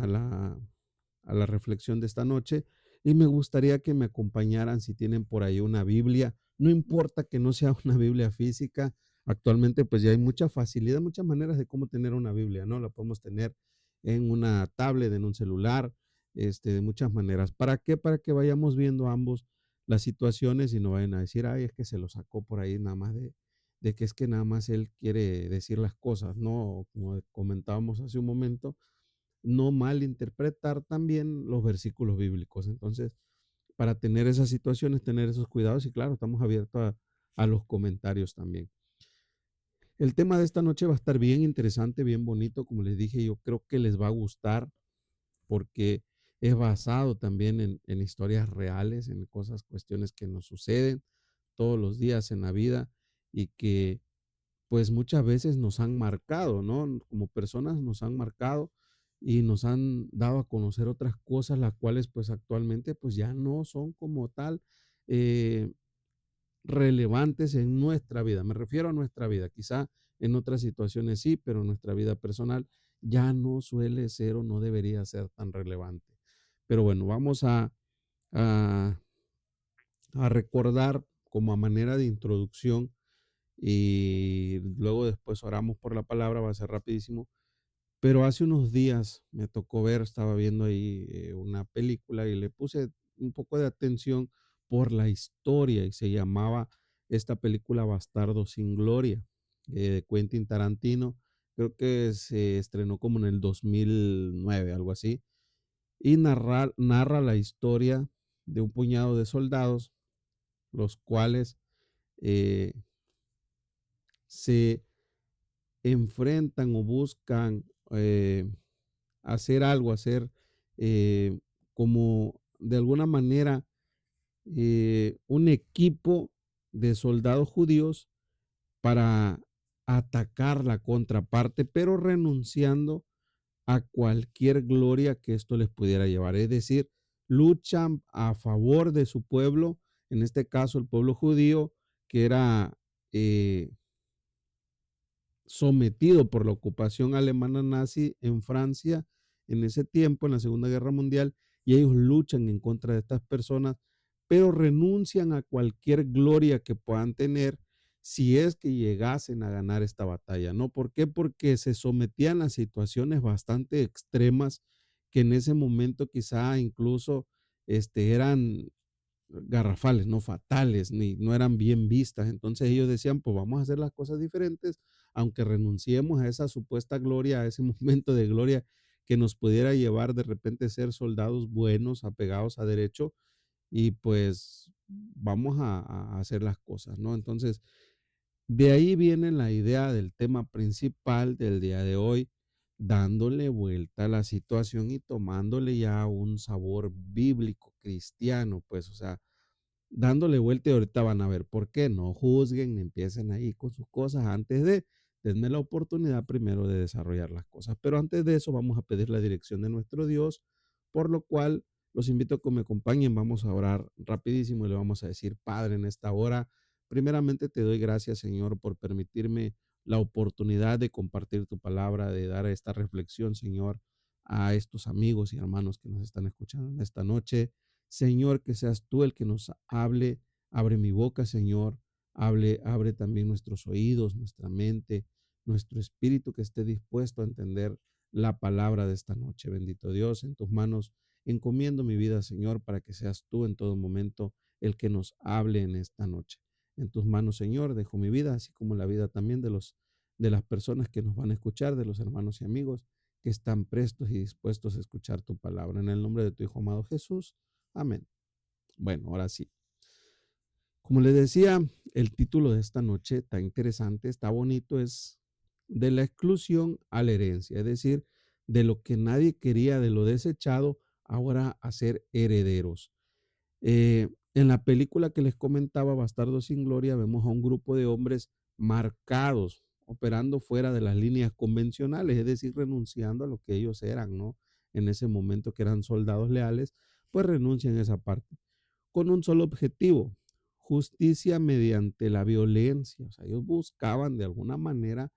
a la reflexión de esta noche y me gustaría que me acompañaran si tienen por ahí una Biblia. No importa que no sea una Biblia física, actualmente pues ya hay mucha facilidad, muchas maneras de cómo tener una Biblia, ¿no? La podemos tener en una tablet, en un celular, de muchas maneras. ¿Para qué? Para que vayamos viendo ambos las situaciones y no vayan a decir, ay, es que se lo sacó por ahí nada más de que es que nada más él quiere decir las cosas, ¿no? Como comentábamos hace un momento, no malinterpretar también los versículos bíblicos. Entonces, para tener esas situaciones, tener esos cuidados y claro, estamos abiertos a los comentarios también. El tema de esta noche va a estar bien interesante, bien bonito, como les dije, yo creo que les va a gustar porque es basado también en historias reales, en cosas, cuestiones que nos suceden todos los días en la vida y que pues muchas veces nos han marcado, ¿no? Como personas nos han marcado y nos han dado a conocer otras cosas, las cuales pues actualmente pues ya no son como tal eh, relevantes en nuestra vida. Me refiero a nuestra vida, quizá en otras situaciones sí, pero en nuestra vida personal ya no suele ser o no debería ser tan relevante. Pero bueno, vamos a, a recordar como a manera de introducción y luego después oramos por la palabra, va a ser rapidísimo. Pero hace unos días me tocó ver, estaba viendo ahí una película y le puse un poco de atención por la historia y se llamaba esta película Bastardo sin Gloria, de Quentin Tarantino. Creo que se estrenó como en el 2009, algo así, y narra la historia de un puñado de soldados, los cuales eh, se enfrentan o buscan hacer algo, hacer eh, como de alguna manera un equipo de soldados judíos para atacar la contraparte, pero renunciando a cualquier gloria que esto les pudiera llevar. Es decir, luchan a favor de su pueblo, en este caso el pueblo judío, que era sometido por la ocupación alemana nazi en Francia en ese tiempo, en la Segunda Guerra Mundial, y ellos luchan en contra de estas personas, pero renuncian a cualquier gloria que puedan tener si es que llegasen a ganar esta batalla, ¿no? ¿Por qué? Porque se sometían a situaciones bastante extremas que en ese momento quizá incluso eran garrafales, no fatales, ni no eran bien vistas. Entonces ellos decían, pues vamos a hacer las cosas diferentes, aunque renunciemos a esa supuesta gloria, a ese momento de gloria que nos pudiera llevar de repente a ser soldados buenos, apegados a derecho, y pues vamos a hacer las cosas, ¿no? Entonces, de ahí viene la idea del tema principal del día de hoy, dándole vuelta a la situación y tomándole ya un sabor bíblico, cristiano, pues, o sea, dándole vuelta y ahorita van a ver por qué. No juzguen, empiecen ahí con sus cosas antes de, denme la oportunidad primero de desarrollar las cosas. Pero antes de eso vamos a pedir la dirección de nuestro Dios, por lo cual los invito a que me acompañen. Vamos a orar rapidísimo y le vamos a decir, Padre, en esta hora, primeramente te doy gracias, Señor, por permitirme la oportunidad de compartir tu palabra, de dar esta reflexión, Señor, a estos amigos y hermanos que nos están escuchando en esta noche. Señor, que seas tú el que nos hable, abre mi boca, Señor, abre también nuestros oídos, nuestra mente, nuestro espíritu que esté dispuesto a entender la palabra de esta noche. Bendito Dios, en tus manos encomiendo mi vida, Señor, para que seas tú en todo momento el que nos hable en esta noche. En tus manos, Señor, dejo mi vida, así como la vida también de las personas que nos van a escuchar, de los hermanos y amigos que están prestos y dispuestos a escuchar tu palabra. En el nombre de tu Hijo amado Jesús. Amén. Bueno, ahora sí. Como les decía, el título de esta noche está interesante, está bonito, es de la exclusión a la herencia, es decir, de lo que nadie quería, de lo desechado, ahora a ser herederos. En la película que les comentaba, Bastardo sin Gloria, vemos a un grupo de hombres marcados, operando fuera de las líneas convencionales, es decir, renunciando a lo que ellos eran, ¿no? En ese momento que eran soldados leales, pues renuncian a esa parte con un solo objetivo, justicia mediante la violencia. O sea, ellos buscaban de alguna manera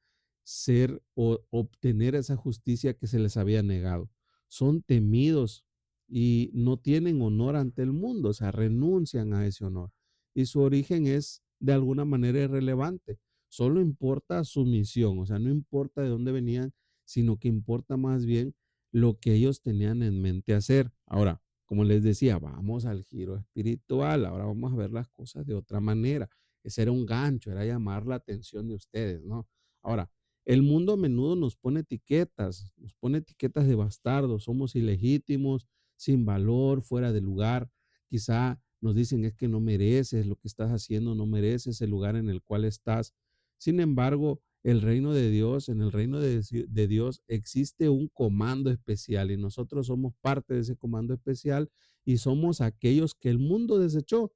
ser o obtener esa justicia que se les había negado. son temidos y no tienen honor ante el mundo, o sea, renuncian a ese honor. Y su origen es de alguna manera irrelevante. Solo importa su misión, o sea, no importa de dónde venían, sino que importa más bien lo que ellos tenían en mente hacer. Ahora, como les decía, vamos al giro espiritual, ahora vamos a ver las cosas de otra manera. Ese era un gancho, era llamar la atención de ustedes, ¿no? Ahora, el mundo a menudo nos pone etiquetas de bastardos, somos ilegítimos, sin valor, fuera de lugar. Quizá nos dicen es que no mereces lo que estás haciendo, no mereces el lugar en el cual estás. Sin embargo, el reino de Dios, en el reino de Dios existe un comando especial y nosotros somos parte de ese comando especial y somos aquellos que el mundo desechó,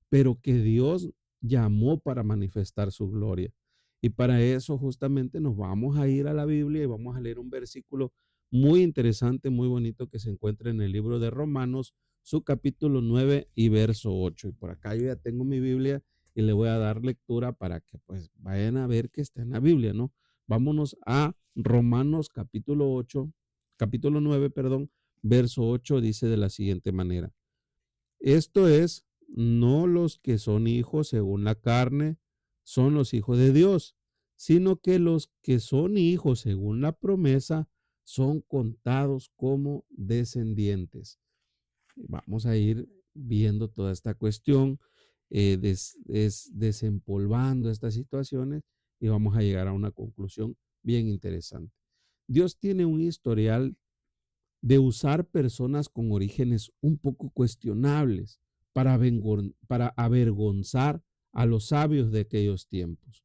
pero que Dios llamó para manifestar su gloria. Y para eso justamente nos vamos a ir a la Biblia y vamos a leer un versículo muy interesante, muy bonito que se encuentra en el libro de Romanos, su capítulo 9 y verso 8. Y por acá yo ya tengo mi Biblia y le voy a dar lectura para que pues vayan a ver que está en la Biblia, ¿no? Vámonos a Romanos capítulo 8, capítulo 9, perdón, verso 8 dice de la siguiente manera. Esto es, no los que son hijos según la carne son los hijos de Dios, sino que los que son hijos según la promesa son contados como descendientes. Vamos a ir viendo toda esta cuestión, desempolvando estas situaciones y vamos a llegar a una conclusión bien interesante. Dios tiene un historial de usar personas con orígenes un poco cuestionables para avergonzar a los sabios de aquellos tiempos.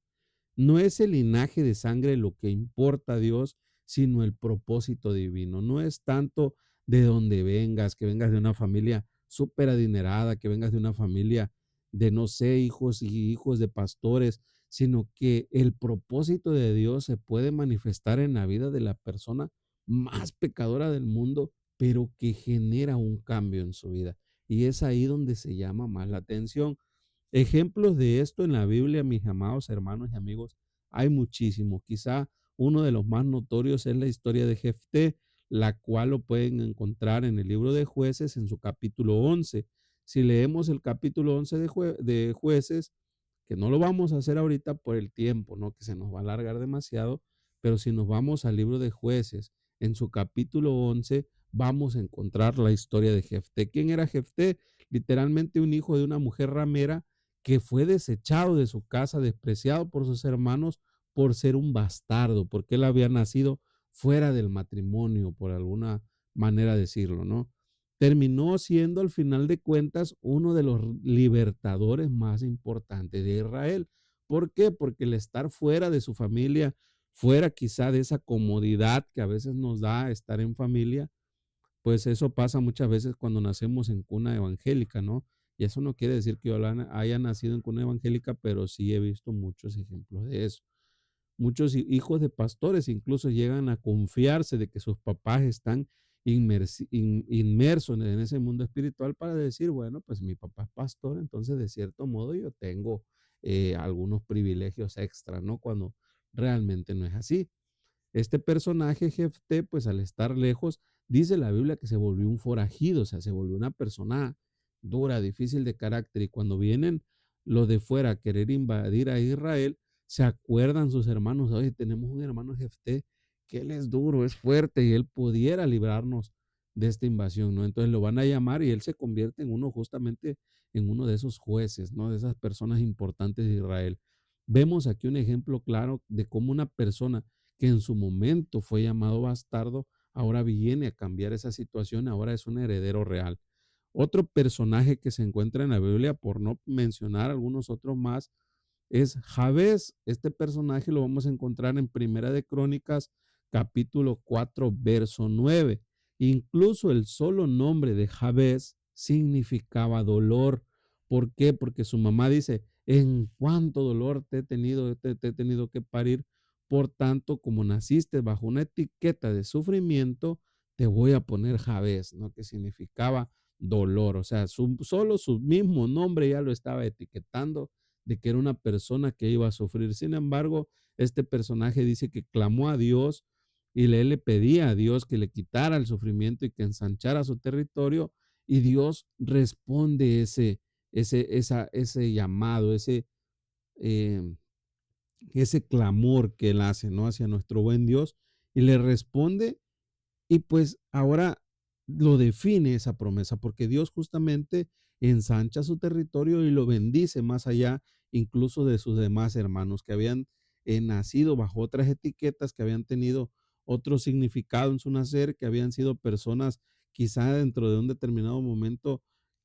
No es el linaje de sangre lo que importa a Dios, sino el propósito divino. No es tanto de dónde vengas, que vengas de una familia súper adinerada, que vengas de una familia de, no sé, hijos y hijos de pastores, sino que el propósito de Dios se puede manifestar en la vida de la persona más pecadora del mundo, pero que genera un cambio en su vida. Y es ahí donde se llama más la atención. Ejemplos de esto en la Biblia, mis amados hermanos y amigos, hay muchísimos. Quizá uno de los más notorios es la historia de Jefté, la cual lo pueden encontrar en el libro de Jueces en su capítulo 11. Si leemos el capítulo 11 de Jueces, que no lo vamos a hacer ahorita por el tiempo, ¿no? Que se nos va a alargar demasiado, pero si nos vamos al libro de Jueces, en su capítulo 11, vamos a encontrar la historia de Jefté. ¿Quién era Jefté? Literalmente un hijo de una mujer ramera que fue desechado de su casa, despreciado por sus hermanos por ser un bastardo, porque él había nacido fuera del matrimonio, por alguna manera decirlo, ¿no? Terminó siendo al final de cuentas uno de los libertadores más importantes de Israel. ¿Por qué? Porque el estar fuera de su familia, fuera quizá de esa comodidad que a veces nos da estar en familia, pues eso pasa muchas veces cuando nacemos en cuna evangélica, ¿no? Y eso no quiere decir que yo haya nacido en cuna evangélica, pero sí he visto muchos ejemplos de eso. Muchos hijos de pastores incluso llegan a confiarse de que sus papás están inmersos en ese mundo espiritual para decir, bueno, pues mi papá es pastor, entonces de cierto modo yo tengo algunos privilegios extra, ¿no? Cuando realmente no es así. Este personaje, Jefté, pues al estar lejos, dice la Biblia que se volvió un forajido, o sea, se volvió una persona dura, difícil de carácter. Y cuando vienen los de fuera a querer invadir a Israel, se acuerdan sus hermanos, oye, tenemos un hermano Jefté que él es duro, es fuerte y él pudiera librarnos de esta invasión, ¿no? Entonces lo van a llamar y él se convierte en uno justamente en uno de esos jueces, ¿no? De esas personas importantes de Israel. Vemos aquí un ejemplo claro de cómo una persona que en su momento fue llamado bastardo, ahora viene a cambiar esa situación, ahora es un heredero real. Otro personaje que se encuentra en la Biblia, por no mencionar algunos otros más, es Jabes. Este personaje lo vamos a encontrar en Primera de Crónicas, capítulo 4, verso 9. Incluso el solo nombre de Jabes significaba dolor. ¿Por qué? Porque su mamá dice, en cuánto dolor te he tenido que parir. Por tanto, como naciste bajo una etiqueta de sufrimiento, te voy a poner Jabes, ¿no? Que significaba dolor. O sea, solo su mismo nombre ya lo estaba etiquetando de que era una persona que iba a sufrir. Sin embargo, este personaje dice que clamó a Dios y él le pedía a Dios que le quitara el sufrimiento y que ensanchara su territorio, y Dios responde ese llamado, eh, ese clamor que él hace, ¿no? Hacia nuestro buen Dios, y le responde, y pues ahora lo define esa promesa, porque Dios justamente ensancha su territorio y lo bendice más allá incluso de sus demás hermanos que habían nacido bajo otras etiquetas, que habían tenido otro significado en su nacer, que habían sido personas quizá dentro de un determinado momento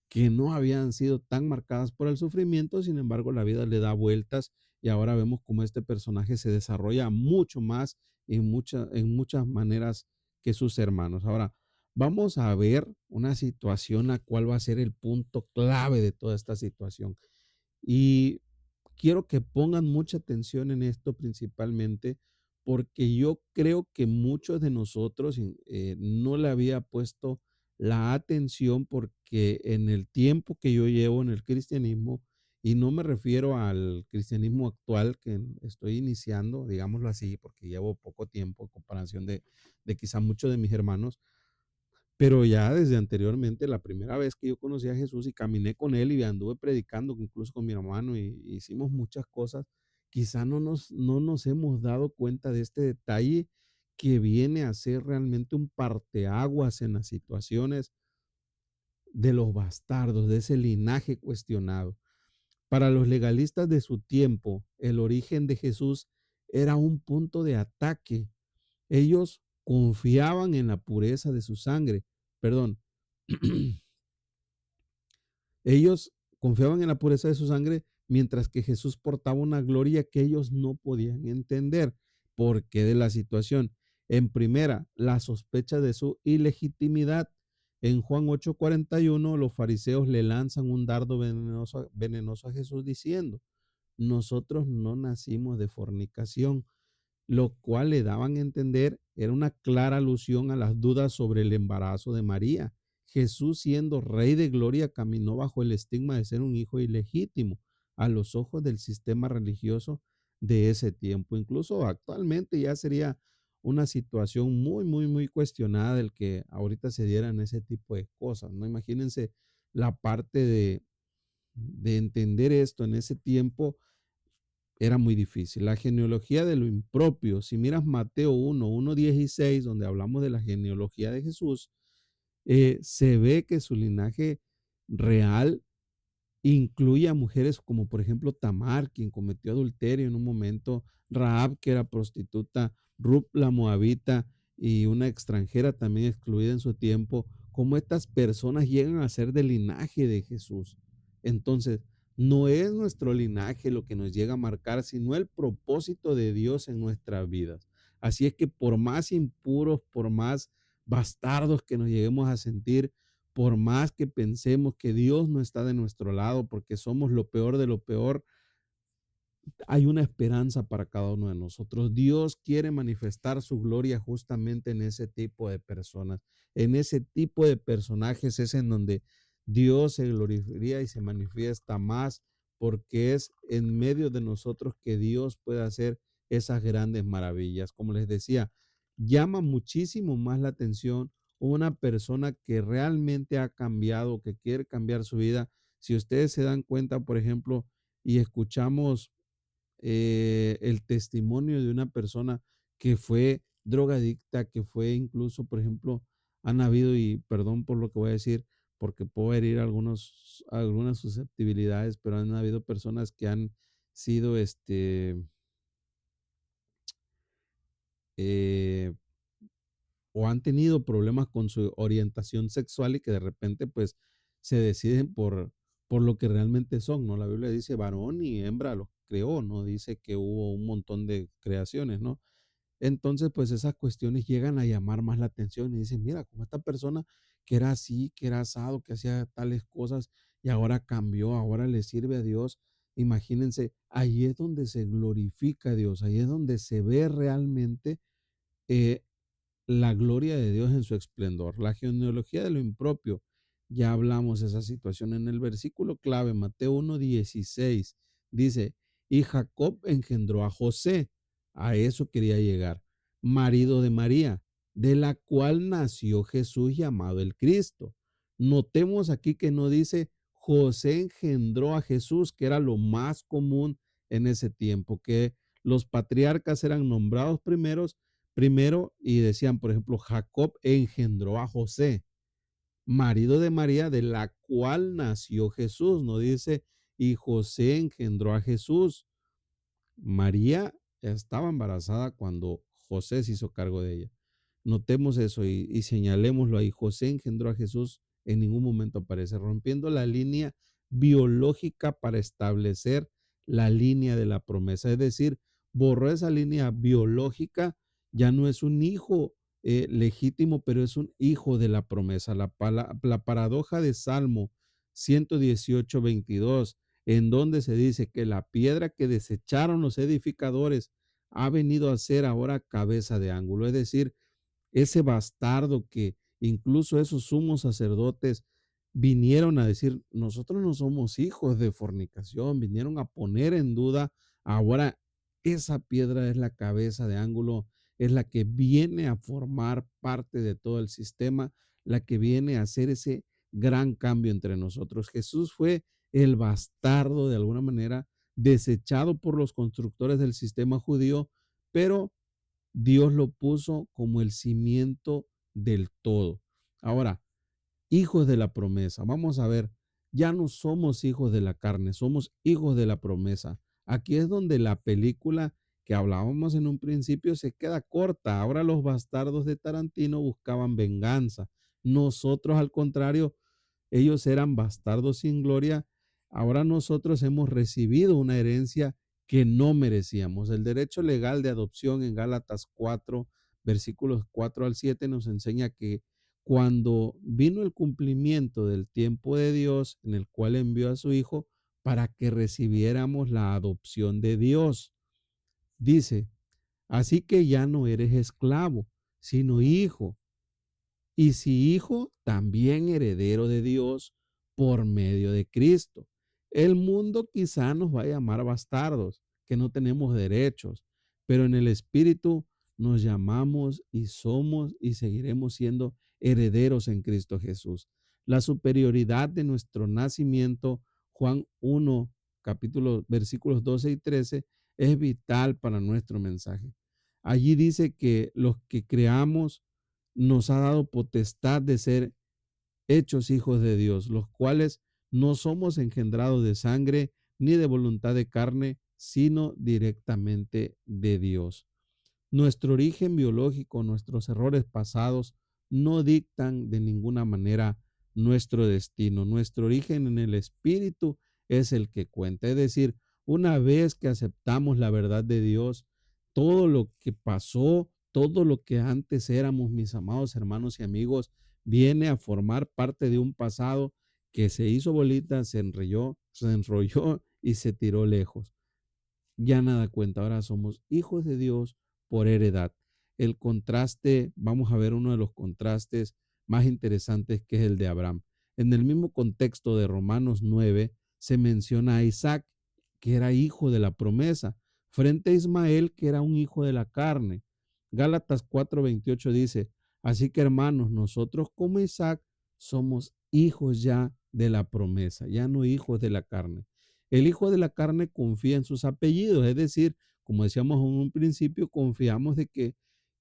que no habían sido tan marcadas por el sufrimiento. Sin embargo, la vida le da vueltas y ahora vemos cómo este personaje se desarrolla mucho más en muchas maneras que sus hermanos. Ahora, vamos a ver una situación a cuál va a ser el punto clave de toda esta situación. Y quiero que pongan mucha atención en esto principalmente, porque yo creo que muchos de nosotros no le había puesto la atención, porque en el tiempo que yo llevo en el cristianismo, y no me refiero al cristianismo actual que estoy iniciando, digámoslo así, porque llevo poco tiempo en comparación de quizá muchos de mis hermanos, pero ya desde anteriormente, la primera vez que yo conocí a Jesús y caminé con él y anduve predicando, incluso con mi hermano, y hicimos muchas cosas, quizá no nos hemos dado cuenta de este detalle que viene a ser realmente un parteaguas en las situaciones de los bastardos, de ese linaje cuestionado. Para los legalistas de su tiempo, el origen de Jesús era un punto de ataque. Ellos confiaban en la pureza de su sangre, perdón, ellos confiaban en la pureza de su sangre, mientras que Jesús portaba una gloria que ellos no podían entender. ¿Por qué de la situación? En primera, la sospecha de su ilegitimidad. En Juan 8:41, los fariseos le lanzan un dardo venenoso a Jesús diciendo: nosotros no nacimos de fornicación, lo cual le daban a entender era una clara alusión a las dudas sobre el embarazo de María. Jesús, siendo Rey de Gloria, caminó bajo el estigma de ser un hijo ilegítimo a los ojos del sistema religioso de ese tiempo. Incluso actualmente ya sería una situación muy cuestionada el que ahorita se dieran ese tipo de cosas, ¿no? Imagínense la parte de entender esto en ese tiempo era muy difícil. La genealogía de lo impropio, si miras Mateo 1:16, donde hablamos de la genealogía de Jesús, se ve que su linaje real incluye a mujeres como por ejemplo Tamar, quien cometió adulterio en un momento, Rahab, que era prostituta, Ruth la moabita y una extranjera también excluida en su tiempo, como estas personas llegan a ser del linaje de Jesús. Entonces, no es nuestro linaje lo que nos llega a marcar, sino el propósito de Dios en nuestras vidas. Así es que por más impuros, por más bastardos que nos lleguemos a sentir, por más que pensemos que Dios no está de nuestro lado porque somos lo peor de lo peor, hay una esperanza para cada uno de nosotros. Dios quiere manifestar su gloria justamente en ese tipo de personas, en ese tipo de personajes es en donde Dios se glorificaría y se manifiesta más, porque es en medio de nosotros que Dios puede hacer esas grandes maravillas. Como les decía, llama muchísimo más la atención una persona que realmente ha cambiado, que quiere cambiar su vida. Si ustedes se dan cuenta, por ejemplo, y escuchamos el testimonio de una persona que fue drogadicta, que fue incluso, por ejemplo, han habido, y perdón por lo que voy a decir, porque puedo herir algunas susceptibilidades, pero han habido personas que han sido, eh, o han tenido problemas con su orientación sexual y que de repente, pues, se deciden por lo que realmente son, ¿no? La Biblia dice varón y hembra los creó, no dice que hubo un montón de creaciones, ¿no? Entonces, pues esas cuestiones llegan a llamar más la atención y dicen, mira, como esta persona que era así, que era asado, que hacía tales cosas y ahora cambió, ahora le sirve a Dios. Imagínense, ahí es donde se glorifica a Dios, ahí es donde se ve realmente eh, la gloria de Dios en su esplendor. La genealogía de lo impropio, ya hablamos de esa situación en el versículo clave, Mateo 1:16, dice, y Jacob engendró a José, a eso quería llegar. marido de María, de la cual nació Jesús llamado el Cristo. Notemos aquí que no dice José engendró a Jesús, que era lo más común en ese tiempo, que los patriarcas eran nombrados primero y decían, por ejemplo, Jacob engendró a José, marido de María, de la cual nació Jesús. No dice, y José engendró a Jesús. María estaba embarazada cuando José se hizo cargo de ella. Notemos eso y señalémoslo ahí. José engendró a Jesús, en ningún momento aparece, rompiendo la línea biológica para establecer la línea de la promesa. Es decir, borró esa línea biológica, ya no es un hijo legítimo, pero es un hijo de la promesa. La paradoja de Salmo 118:22, en donde se dice que la piedra que desecharon los edificadores ha venido a ser ahora cabeza de ángulo. Es decir, ese bastardo que incluso esos sumos sacerdotes vinieron a decir, nosotros no somos hijos de fornicación, vinieron a poner en duda, ahora esa piedra es la cabeza de ángulo, es la que viene a formar parte de todo el sistema, la que viene a hacer ese gran cambio entre nosotros. Jesús fue el bastardo de alguna manera, desechado por los constructores del sistema judío, pero Dios lo puso como el cimiento del todo. Ahora, hijos de la promesa. Vamos a ver, ya no somos hijos de la carne, somos hijos de la promesa. Aquí es donde la película que hablábamos en un principio se queda corta. Ahora los bastardos de Tarantino buscaban venganza. Nosotros, al contrario, ellos eran bastardos sin gloria. Ahora nosotros hemos recibido una herencia que no merecíamos. El derecho legal de adopción en Gálatas 4, versículos 4 al 7 nos enseña que cuando vino el cumplimiento del tiempo de Dios, en el cual envió a su Hijo para que recibiéramos la adopción de Dios. Dice, así que ya no eres esclavo, sino hijo, y si hijo, también heredero de Dios por medio de Cristo. El mundo quizá nos va a llamar bastardos, que no tenemos derechos, pero en el Espíritu nos llamamos y somos y seguiremos siendo herederos en Cristo Jesús. La superioridad de nuestro nacimiento, Juan 1, capítulo, versículos 12 y 13, es vital para nuestro mensaje. Allí dice que los que creamos nos ha dado potestad de ser hechos hijos de Dios, los cuales no somos engendrados de sangre ni de voluntad de carne, sino directamente de Dios. Nuestro origen biológico, nuestros errores pasados no dictan de ninguna manera nuestro destino. Nuestro origen en el espíritu es el que cuenta. Es decir, una vez que aceptamos la verdad de Dios, todo lo que pasó, todo lo que antes éramos, mis amados hermanos y amigos, viene a formar parte de un pasado que se hizo bolita, se enrolló y se tiró lejos. Ya nada cuenta, ahora somos hijos de Dios por heredad. El contraste, vamos a ver uno de los contrastes más interesantes, que es el de Abraham. En el mismo contexto de Romanos 9 se menciona a Isaac, que era hijo de la promesa, frente a Ismael, que era un hijo de la carne. Gálatas 4:28 dice, así que hermanos, nosotros como Isaac somos hijos ya de la promesa, ya no hijos de la carne. El hijo de la carne confía en sus apellidos, es decir, como decíamos en un principio, confiamos de que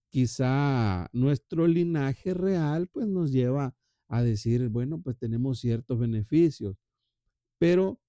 quizá nuestro linaje real pues nos lleva a decir, bueno, pues tenemos ciertos beneficios, pero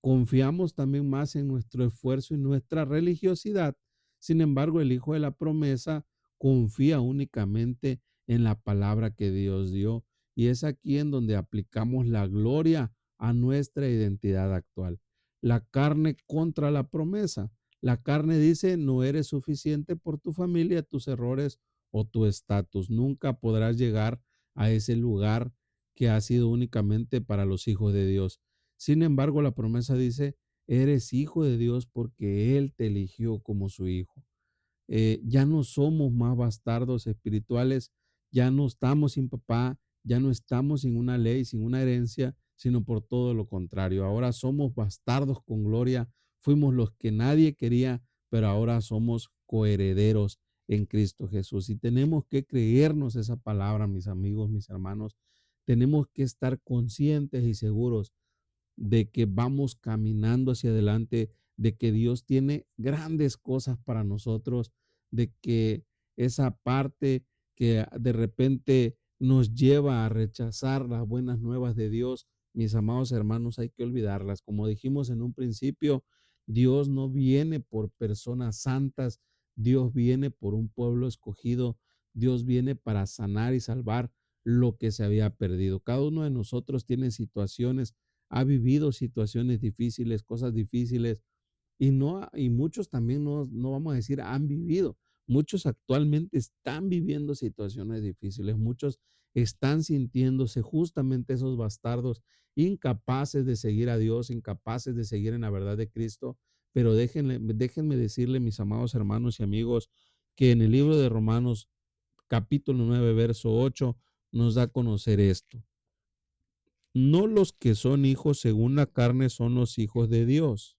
confiamos también más en nuestro esfuerzo y nuestra religiosidad. Sin embargo, el hijo de la promesa confía únicamente en la palabra que Dios dio, y es aquí en donde aplicamos la gloria a nuestra identidad actual. La carne contra la promesa. La carne dice, no eres suficiente por tu familia, tus errores o tu estatus. Nunca podrás llegar a ese lugar que ha sido únicamente para los hijos de Dios. Sin embargo, la promesa dice, eres hijo de Dios porque Él te eligió como su hijo. Ya no somos más bastardos espirituales, ya no estamos sin papá, ya no estamos sin una ley, sin una herencia, sino por todo lo contrario. Ahora somos bastardos con gloria, fuimos los que nadie quería, pero ahora somos coherederos en Cristo Jesús. Y tenemos que creernos esa palabra, mis amigos, mis hermanos. Tenemos que estar conscientes y seguros de que vamos caminando hacia adelante, de que Dios tiene grandes cosas para nosotros, de que esa parte que de repente nos lleva a rechazar las buenas nuevas de Dios, mis amados hermanos, hay que olvidarlas. Como dijimos en un principio, Dios no viene por personas santas, Dios viene por un pueblo escogido, Dios viene para sanar y salvar lo que se había perdido. Cada uno de nosotros tiene situaciones, ha vivido situaciones difíciles, cosas difíciles, y no, y muchos también no vamos a decir han vivido, muchos actualmente están viviendo situaciones difíciles, muchos están sintiéndose justamente esos bastardos, incapaces de seguir a Dios, incapaces de seguir en la verdad de Cristo, pero déjenme decirle, mis amados hermanos y amigos, que en el libro de Romanos, capítulo 9 verso 8 nos da a conocer esto. No los que son hijos según la carne son los hijos de Dios,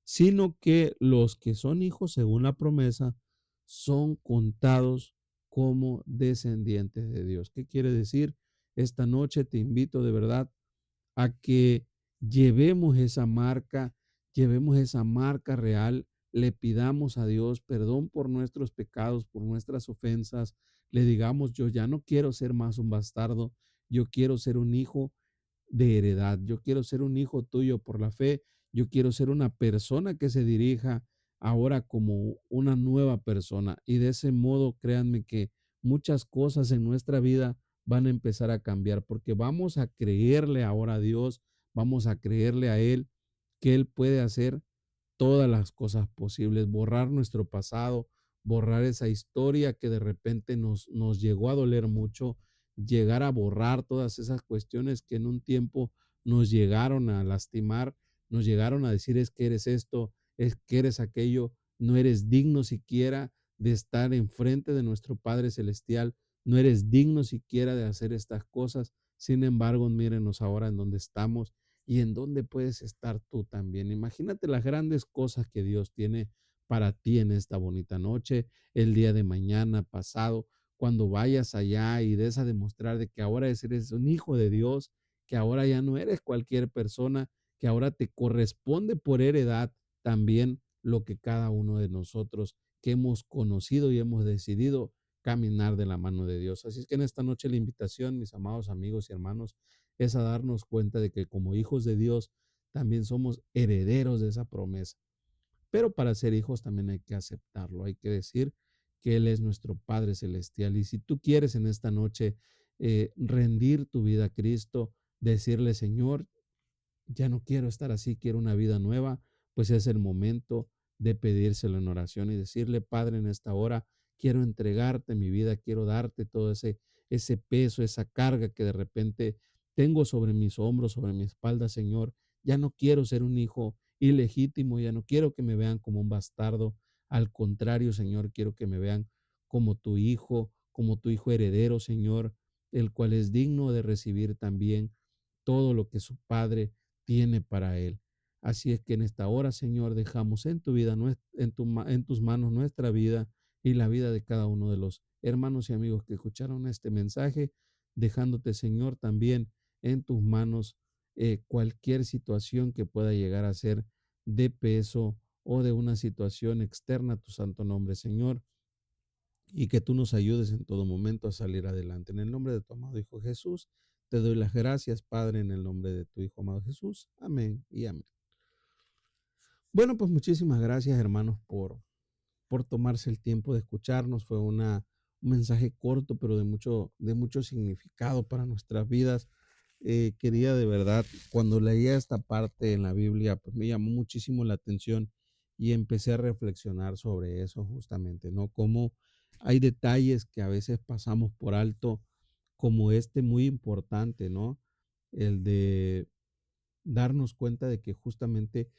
sino que los que son hijos según la promesa son contados como descendientes de Dios. ¿Qué quiere decir? Esta noche te invito de verdad a que llevemos esa marca real, le pidamos a Dios perdón por nuestros pecados, por nuestras ofensas, le digamos, yo ya no quiero ser más un bastardo, yo quiero ser un hijo de heredad. Yo quiero ser un hijo tuyo por la fe. Yo quiero ser una persona que se dirija ahora como una nueva persona. Y de ese modo, créanme que muchas cosas en nuestra vida van a empezar a cambiar porque vamos a creerle ahora a Dios, vamos a creerle a Él que Él puede hacer todas las cosas posibles, borrar nuestro pasado, borrar esa historia que de repente nos llegó a doler mucho, llegar a borrar todas esas cuestiones que en un tiempo nos llegaron a lastimar, nos llegaron a decir es que eres esto, es que eres aquello, no eres digno siquiera de estar enfrente de nuestro Padre Celestial, no eres digno siquiera de hacer estas cosas. Sin embargo, mírenos ahora en donde estamos y en dónde puedes estar tú también. Imagínate las grandes cosas que Dios tiene para ti en esta bonita noche, el día de mañana, pasado, cuando vayas allá y des a demostrar de que ahora eres un hijo de Dios, que ahora ya no eres cualquier persona, que ahora te corresponde por heredad también lo que cada uno de nosotros que hemos conocido y hemos decidido caminar de la mano de Dios. Así es que en esta noche la invitación, mis amados amigos y hermanos, es a darnos cuenta de que como hijos de Dios también somos herederos de esa promesa. Pero para ser hijos también hay que aceptarlo, hay que decir que Él es nuestro Padre Celestial. Y si tú quieres en esta noche rendir tu vida a Cristo, decirle, Señor, ya no quiero estar así, quiero una vida nueva, pues es el momento de pedírselo en oración y decirle, Padre, en esta hora quiero entregarte mi vida, quiero darte todo ese peso, esa carga que de repente tengo sobre mis hombros, sobre mi espalda, Señor. Ya no quiero ser un hijo ilegítimo, ya no quiero que me vean como un bastardo. Al contrario, Señor, quiero que me vean como tu hijo heredero, Señor, el cual es digno de recibir también todo lo que su Padre tiene para él. Así es que en esta hora, Señor, dejamos en tu vida, en tus manos nuestra vida y la vida de cada uno de los hermanos y amigos que escucharon este mensaje, dejándote, Señor, también en tus manos cualquier situación que pueda llegar a ser de peso o de una situación externa a tu santo nombre, Señor, y que tú nos ayudes en todo momento a salir adelante. En el nombre de tu amado Hijo Jesús, te doy las gracias, Padre, en el nombre de tu Hijo amado Jesús. Amén y amén. Bueno, pues muchísimas gracias, hermanos, por tomarse el tiempo de escucharnos. Fue un mensaje corto, pero de mucho significado para nuestras vidas. Quería de verdad, cuando leía esta parte en la Biblia, pues me llamó muchísimo la atención y empecé a reflexionar sobre eso justamente, ¿no? Cómo hay detalles que a veces pasamos por alto, como este muy importante, ¿no? El de darnos cuenta de que justamente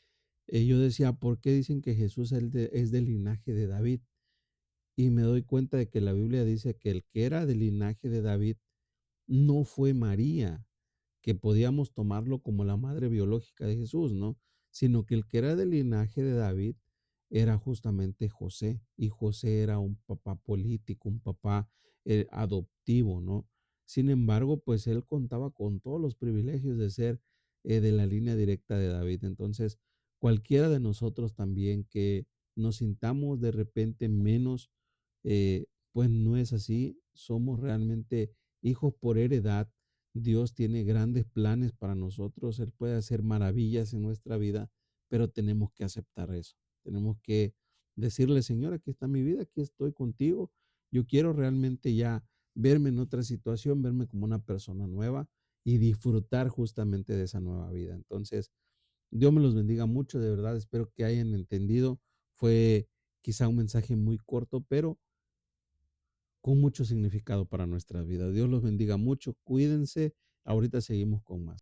yo decía, ¿por qué dicen que Jesús es del linaje de David? Y me doy cuenta de que la Biblia dice que el que era del linaje de David no fue María, que podíamos tomarlo como la madre biológica de Jesús, ¿no? Sino que el que era del linaje de David era justamente José, y José era un papá político, un papá adoptivo, ¿no? Sin embargo, pues él contaba con todos los privilegios de ser de la línea directa de David. Entonces, cualquiera de nosotros también que nos sintamos de repente menos, pues no es así. Somos realmente hijos por heredad. Dios tiene grandes planes para nosotros. Él puede hacer maravillas en nuestra vida, pero tenemos que aceptar eso. Tenemos que decirle, Señor, aquí está mi vida, aquí estoy contigo. Yo quiero realmente ya verme en otra situación, verme como una persona nueva y disfrutar justamente de esa nueva vida. Entonces, Dios me los bendiga mucho, de verdad, espero que hayan entendido. Fue quizá un mensaje muy corto, pero con mucho significado para nuestra vida. Dios los bendiga mucho, cuídense. Ahorita seguimos con más.